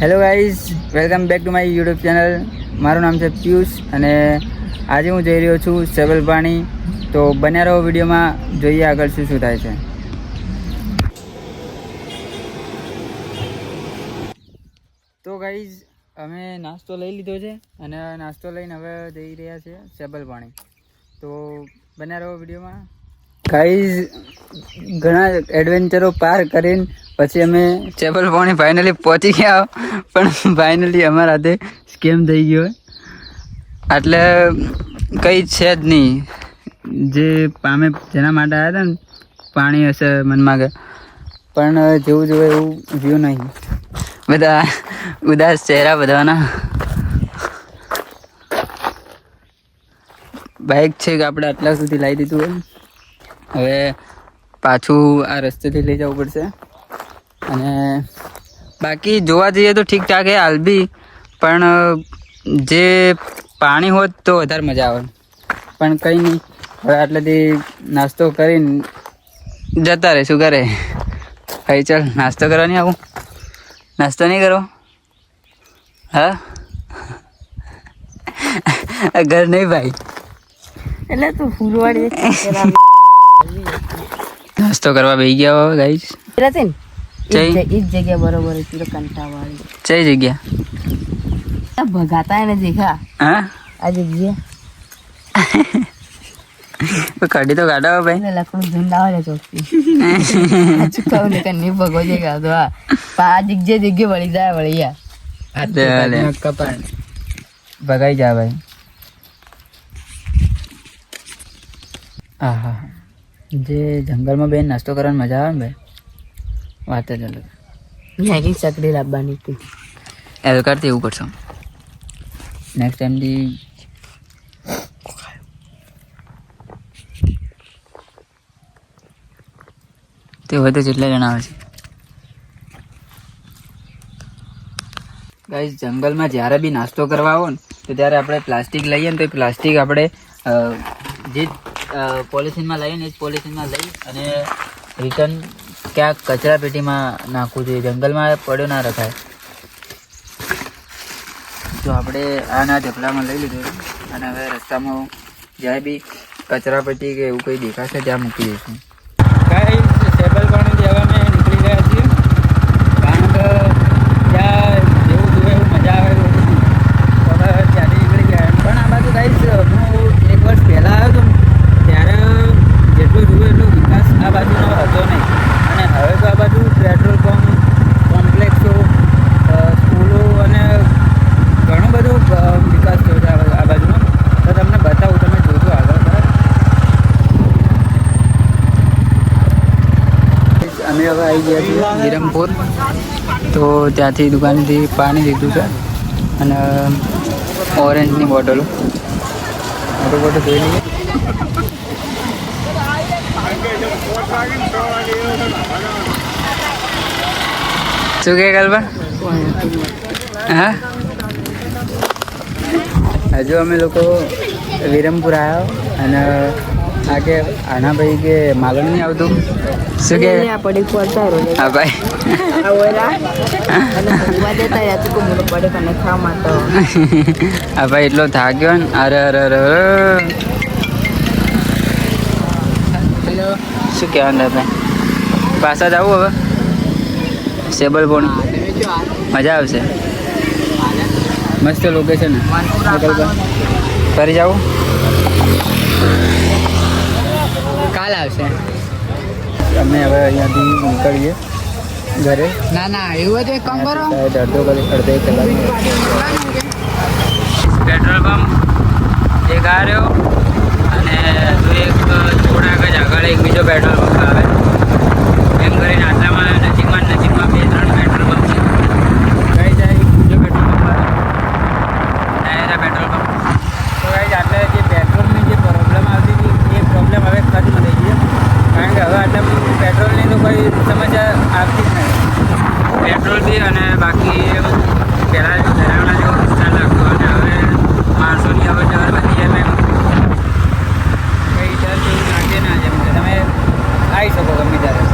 Hello guys, welcome back to my YouTube channel. મારું નામ છે પિયુષ અને આજે હું જઈ રહ્યો છું સેબલ પાણી. તો બન્યા રહો વિડીયોમાં, જોઈએ આગળ શું શું થાય છે. તો ગાઈઝ, અમે નાસ્તો લઈ લીધો છે અને નાસ્તો લઈને હવે જઈ રહ્યા છે સેબલ પાણી. તો બન્યા રહો વિડીયોમાં. ગાઈઝ, ઘણા એડવેન્ચરો પાર કરીને પછી અમે સેબલ પાણી ફાઇનલી પહોંચી ગયા, પણ ફાઇનલી અમારા હાથે સ્કેમ થઈ ગયો. એટલે કંઈ છે જ નહીં. જે અમે જેના માટે આવ્યા હતા ને, પાણી હશે મન માગે, પણ જેવું જોઈએ એવું વ્યૂ નહીં. બધા ઉદાસ ચહેરા બધાના. બાઇક છે કે આપણે આટલા સુધી લાવી દીધું હોય, હવે પાછું આ રસ્તેથી લઈ જવું પડશે. અને બાકી જોવા જઈએ તો ઠીક ઠાક હે હાલ બી, પણ જે પાણી હોત તો વધારે મજા આવે. પણ કંઈ નહીં, હવે આટલેથી નાસ્તો કરીને જતા રહે. શું કરે ભાઈ? ચાલ નાસ્તો કરવા નહીં આવું? નાસ્તો નહીં કરો? હા, ઘર નહીં ભાઈ, એટલે તું ફૂલવાડી નાસ્તો કરવા બેસી ગયા હો ગાઈસ. ઈ જગ્યા બરોબર હતી કંટાવાળી. કઈ જગ્યા? ભગાતા એને દેખા. હા, આ જગ્યા કાઢી તો કાઢો ભાઈ. લકડું ઝુંડ આવે ને ચોકથી ચુકાવું ને નહીં ભગો જે કાઢો. હા, આ જગ્યા વળી જાય વળી કપાણ ભગાઈ જા ભાઈ. હા હા, જે જંગલમાં બેન નાસ્તો કરવાની મજા આવે ને ભાઈ, વાત જ અલગ. મેગી ચકડી લાવવાની હતી. એલકારથી એવું કરશો નેક્સ્ટ ટાઈમથી. તે વધુ જેટલા જણા આવે છે ગાઈસ. જંગલમાં જ્યારે બી નાસ્તો કરવા આવો ને તો ત્યારે આપણે પ્લાસ્ટિક લઈએ ને તો એ પ્લાસ્ટિક આપણે જે પોલિથીનમાં લઈએ ને એ જ પોલિથીનમાં લઈ અને રિટર્ન ક્યાંક કચરા પેટીમાં નાખવું જોઈએ. જંગલમાં પડ્યો ના રખાય. તો આપણે આના ઢગલામાં લઈ લીધું અને હવે રસ્તામાં જ્યાં બી કચરા પેટી કે એવું કંઈ દેખાશે ત્યાં મૂકી દઈશું. કાંઈ સેબલ પાણીથી હવે અમે નીકળી ગયા છીએ, કારણ કે ત્યાં જેવું જોઈએ એવું મજા આવે એવું નથી. તો હવે ત્યાંથી નીકળી ગયા. પણ આ બાજુ ગાઈસ, હું એક વર્ષ પહેલાં આવ્યો હતો ત્યારે જેટલું જોયું એટલો વિકાસ આ બાજુનો હતો નહીં. અને હવે તો આ બાજુ પેટ્રોલ પંપ, કોમ્પ્લેક્સો, સ્કૂલો અને ઘણું બધું વિકાસ થયો છે આ બાજુનો. તો તમને બતાવું, તમે જોજો આગળ. અમે હવે આવી ગયા છીએ વિરમપુર. તો ત્યાંથી દુકાનથી પાણી લીધું છે અને ઓરેન્જની બોટલો જોઈ લઈએ. શું કહે ગલબા? હા, હજુ અમે લોકો વિરમપુર આવ્યા અને આગે આના ભાઈ કે માગણ નહીં આવતું. શું કે? હા ભાઈ, હા ભાઈ, એટલો થાક્યો ને. અરે અરે અરે, શું કહેવાનું ભાઈ? પાછા જવું હવે સેબલ પાણી? મજા આવશે, મસ્ત લોકેશન ફરી જાવું. કાલ આવશે. અમે હવે અહીંયાથી નીકળીએ ઘરે. ના ના, એવું હોય તો એક કામ કરો, અડધો કલાક પેટ્રોલ પંપ દેખાઈ રહ્યો અને એક થોડાક જ આગળ એક બીજો પેટ્રોલ પંપ આવે. એમ કરીને આટલામાં નજીકમાં 2-3 પેટ્રોલ પંપ છે. કઈ જાય બીજો પેટ્રોલ પંપ આવે, ડાયરા પેટ્રોલ પંપ. તો કઈ આટલે જે પેટ્રોલની જે પ્રોબ્લેમ આવતી હતી એ પ્રોબ્લેમ હવે ખતમ થઈ ગઈ. કારણ કે હવે આટલા પેટ્રોલની તો કોઈ સમસ્યા આવતી જ નહીં. પેટ્રોલ બી અને બાકી પહેલાં ધરાવના જેવો વિસ્તાર લાગતો અને હવે માણસોની અવર જવર બધી એમ કંઈ ડર જેવું લાગે ના, જેમ કે તમે આવી શકો ગમે ત્યારે.